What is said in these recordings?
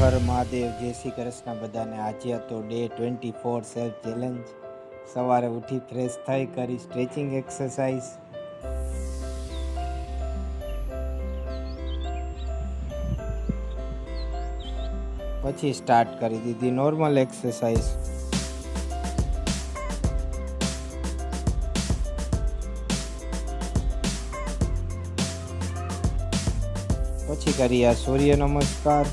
હર મહાદેવ, જય શ્રી કૃષ્ણ બધાને। આજે હતો ડે 24 સેલ્ફ ચેલેન્જ। સવારે ઉઠી ફ્રેશ થઈ કરી સ્ટ્રેચિંગ એક્સરસાઇઝ, પછી સ્ટાર્ટ કરી દીધી નોર્મલ એક્સરસાઇઝ। પછી કર્યા સૂર્ય નમસ્કાર,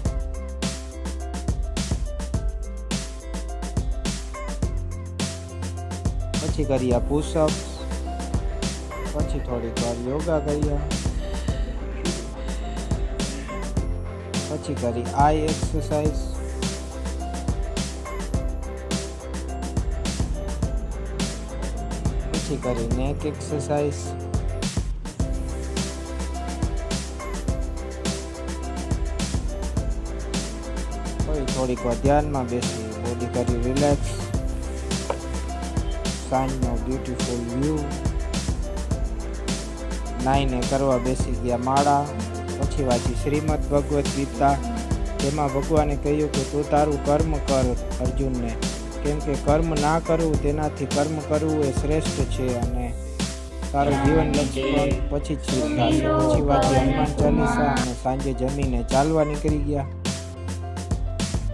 પછી કર્યા પુશઅપ, પછી થોડીક વાર યોગા કર્યા, પછી કરી આઈ એક્સરસાઇઝ, પછી કરી નેક એક્સરસાઇઝ, થોડીક વાર ધ્યાનમાં બેસી બોડી કરી રિલેક્સ। સાંજનો બ્યુટીફુલ વ્યૂ। નાઈને કરવા બેસી ગયા માળા, પછી વાંચી શ્રીમદ ભગવદ્ ગીતા। તેમાં ભગવાને કહ્યું કે તું તારું કર્મ કર અર્જુનને, કેમ કે કર્મ ના કરવું તેનાથી કર્મ કરવું એ શ્રેષ્ઠ છે અને તારું જીવન લક્ષ્ય પછી જ સિદ્ધ થશે। પછી વાંચી હનુમાન ચાલીસા અને સાંજે જમીને ચાલવા નીકળી ગયા।